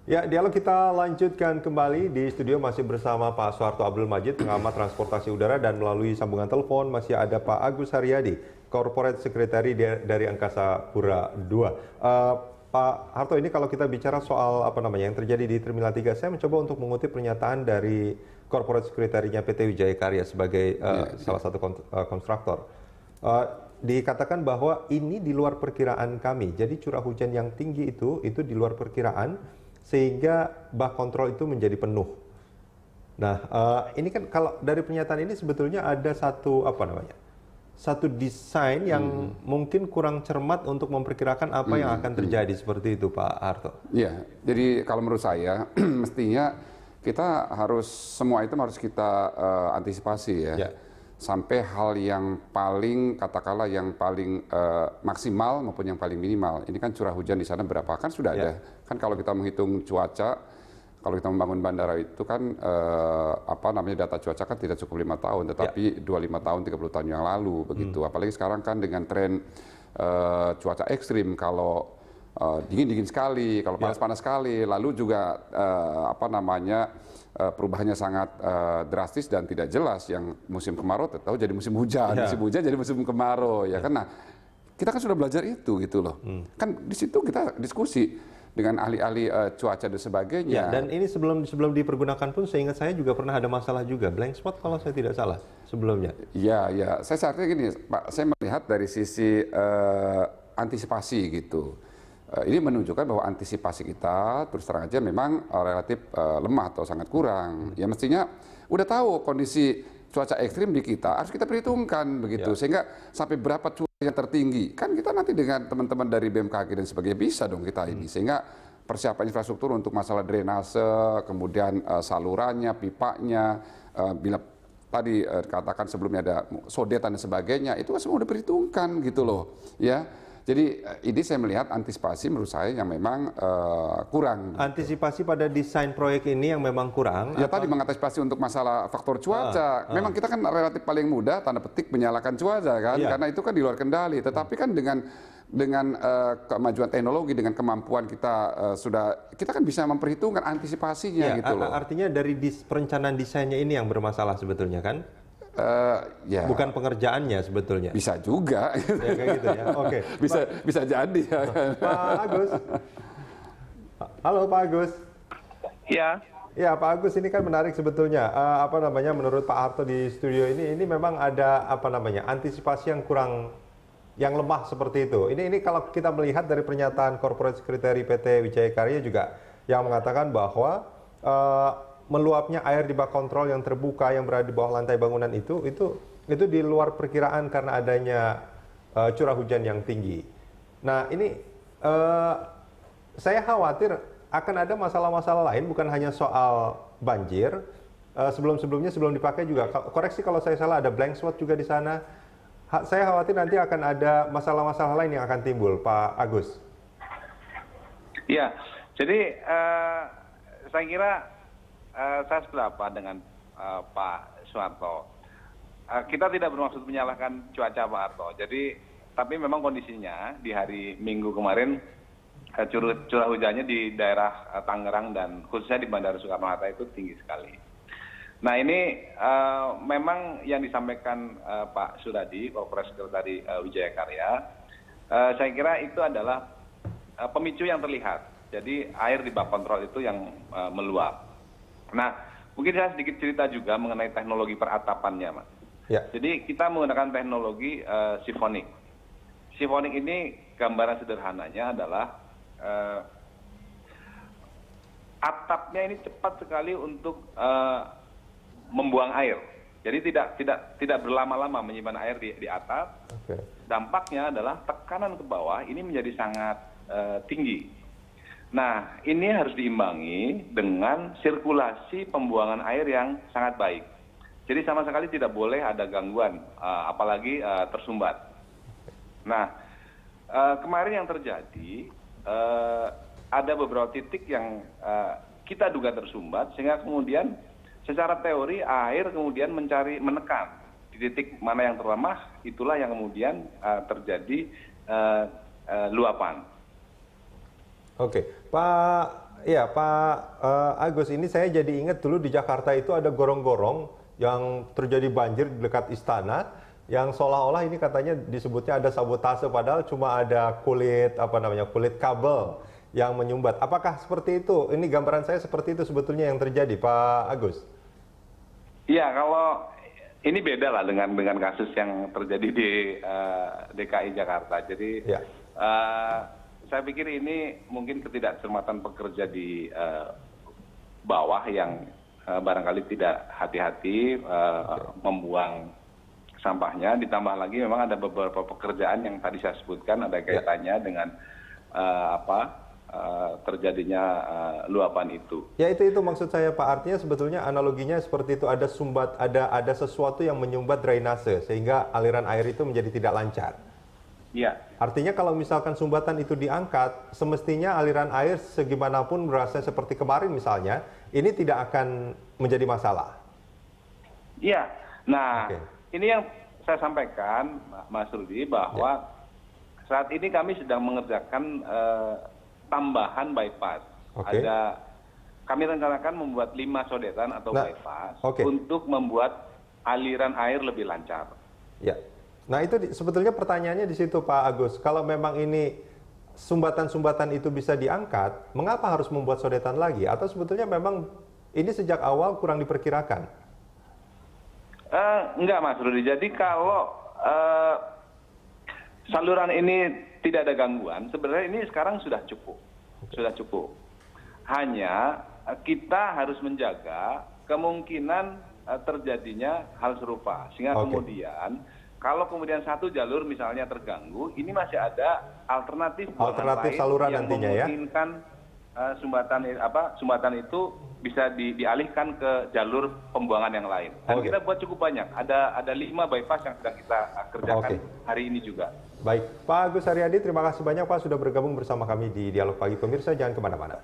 Ya, dialog kita lanjutkan kembali di studio masih bersama Pak Soeharto Abdul Majid, pengamat transportasi udara, dan melalui sambungan telepon masih ada Pak Agus Haryadi, Corporate Secretary dari Angkasa Pura II. Pak Harto, ini kalau kita bicara soal apa namanya yang terjadi di Terminal 3, saya mencoba untuk mengutip pernyataan dari Corporate Secretary-nya PT Wijaya Karya sebagai salah satu kontraktor. Dikatakan bahwa ini di luar perkiraan kami, jadi curah hujan yang tinggi itu di luar perkiraan, sehingga bak kontrol itu menjadi penuh. Nah, ini kan kalau dari pernyataan ini sebetulnya ada satu desain yang mungkin kurang cermat untuk memperkirakan apa yang akan terjadi seperti itu, Pak Harto. Iya, jadi kalau menurut saya mestinya kita semua itu harus kita antisipasi ya. Sampai hal yang paling katakanlah yang paling maksimal maupun yang paling minimal. Ini kan curah hujan di sana berapa kan sudah ada. Kan kalau kita menghitung cuaca, kalau kita membangun bandara itu kan data cuaca kan tidak cukup 5 tahun, tetapi 25 tahun 30 tahun yang lalu begitu. Apalagi sekarang kan dengan tren cuaca ekstrim, kalau dingin sekali, kalau panas sekali, lalu juga perubahannya sangat drastis dan tidak jelas. Yang musim kemarau tahu jadi musim hujan, musim hujan jadi musim kemarau, ya kan. Nah, kita kan sudah belajar itu gitu loh. Kan di situ kita diskusi dengan ahli-ahli cuaca dan sebagainya. Ya, dan ini sebelum dipergunakan pun seingat saya juga pernah ada masalah juga, blank spot kalau saya tidak salah sebelumnya. Iya. Saya artinya gini, Pak, saya melihat dari sisi antisipasi gitu. Ini menunjukkan bahwa antisipasi kita terus terang aja memang relatif lemah atau sangat kurang. Ya mestinya udah tahu kondisi cuaca ekstrim di kita harus kita perhitungkan begitu, sehingga sampai berapa curah yang tertinggi kan kita nanti dengan teman-teman dari BMKG dan sebagainya bisa dong kita ini, sehingga persiapan infrastruktur untuk masalah drainase, kemudian salurannya, pipanya, bila tadi katakan sebelumnya ada sodetan dan sebagainya, itu semua udah perhitungkan gitu loh ya. Jadi ini saya melihat antisipasi menurut saya yang memang kurang. Antisipasi pada desain proyek ini yang memang kurang? Ya tadi mengantisipasi untuk masalah faktor cuaca. Memang kita kan relatif paling mudah tanda petik menyalakan cuaca kan, karena itu kan di luar kendali. Tetapi kan dengan kemajuan teknologi, dengan kemampuan kita kita kan bisa memperhitungkan antisipasinya gitu loh. Artinya dari perencanaan desainnya ini yang bermasalah sebetulnya kan? Bukan pengerjaannya sebetulnya. Bisa juga. Ya, kayak gitu ya. Oke. Bisa jadi ya. Pak Agus. Halo Pak Agus. Ya. Ya Pak Agus, ini kan menarik sebetulnya. Menurut Pak Harto di studio ini memang ada antisipasi yang lemah seperti itu. Ini kalau kita melihat dari pernyataan Corporate Secretary PT Wijaya Karya juga yang mengatakan bahwa meluapnya air di bak kontrol yang terbuka yang berada di bawah lantai bangunan itu di luar perkiraan karena adanya curah hujan yang tinggi. Nah ini saya khawatir akan ada masalah-masalah lain, bukan hanya soal banjir. Sebelum dipakai juga, koreksi kalau saya salah, ada blank spot juga di sana. Saya khawatir nanti akan ada masalah-masalah lain yang akan timbul, Pak Agus. Ya, jadi saya kira saya sependapat dengan Pak Soeharto. Kita tidak bermaksud menyalahkan cuaca, Pak Harto. Tapi memang kondisinya di hari Minggu kemarin curah hujannya di daerah Tangerang dan khususnya di Bandara Soekarno-Hatta itu tinggi sekali. Nah ini memang yang disampaikan Pak Suradi, Corporate Secretary Wijaya Karya, saya kira itu adalah pemicu yang terlihat. Jadi air di bak kontrol itu yang meluap. Nah, mungkin saya sedikit cerita juga mengenai teknologi peratapannya, Mas. Ya. Jadi kita menggunakan teknologi sifonik. Sifonik ini gambaran sederhananya adalah atapnya ini cepat sekali untuk membuang air. Jadi tidak berlama-lama menyimpan air di atap. Okay. Dampaknya adalah tekanan ke bawah ini menjadi sangat tinggi. Nah, ini harus diimbangi dengan sirkulasi pembuangan air yang sangat baik. Jadi sama sekali tidak boleh ada gangguan, apalagi tersumbat. Nah, kemarin yang terjadi, ada beberapa titik yang kita duga tersumbat, sehingga kemudian secara teori air kemudian menekan di titik mana yang terlemah, itulah yang kemudian terjadi luapan. Oke, Pak, Iya, Pak Agus, ini saya jadi ingat dulu di Jakarta itu ada gorong-gorong yang terjadi banjir di dekat istana, yang seolah-olah ini katanya disebutnya ada sabotase, padahal cuma ada kulit kulit kabel yang menyumbat. Apakah seperti itu? Ini gambaran saya seperti itu sebetulnya yang terjadi, Pak Agus. Iya, kalau ini beda lah dengan kasus yang terjadi di DKI Jakarta. Jadi Ya. saya pikir ini mungkin ketidakcermatan pekerja di bawah yang barangkali tidak hati-hati membuang sampahnya. Ditambah lagi memang ada beberapa pekerjaan yang tadi saya sebutkan ada kaitannya dengan terjadinya luapan itu. Ya, itu maksud saya, Pak. Artinya sebetulnya analoginya seperti itu, ada sesuatu yang menyumbat drainase sehingga aliran air itu menjadi tidak lancar. Iya. Artinya kalau misalkan sumbatan itu diangkat, semestinya aliran air segimanapun berasa seperti kemarin misalnya, ini tidak akan menjadi masalah. Iya. Nah, Oke. ini yang saya sampaikan, Mas Rudi, bahwa saat ini kami sedang mengerjakan tambahan bypass. Oke. Kami rencanakan membuat 5 sodetan atau bypass oke. untuk membuat aliran air lebih lancar. Ya. Nah, itu sebetulnya pertanyaannya di situ, Pak Agus. Kalau memang ini sumbatan-sumbatan itu bisa diangkat, mengapa harus membuat sodetan lagi? Atau sebetulnya memang ini sejak awal kurang diperkirakan? Enggak, Mas Rudi. Jadi kalau saluran ini tidak ada gangguan, sebenarnya ini sekarang sudah cukup. Sudah cukup. Hanya kita harus menjaga kemungkinan terjadinya hal serupa. Sehingga kemudian kalau kemudian satu jalur misalnya terganggu, ini masih ada alternatif saluran yang nantinya ya. memungkinkan sumbatan itu bisa dialihkan ke jalur pembuangan yang lain. Dan kita buat cukup banyak. Ada 5 bypass yang sedang kita kerjakan hari ini juga. Baik, Pak Agus Haryadi, terima kasih banyak Pak sudah bergabung bersama kami di Dialog Pagi. Pemirsa, jangan kemana-mana.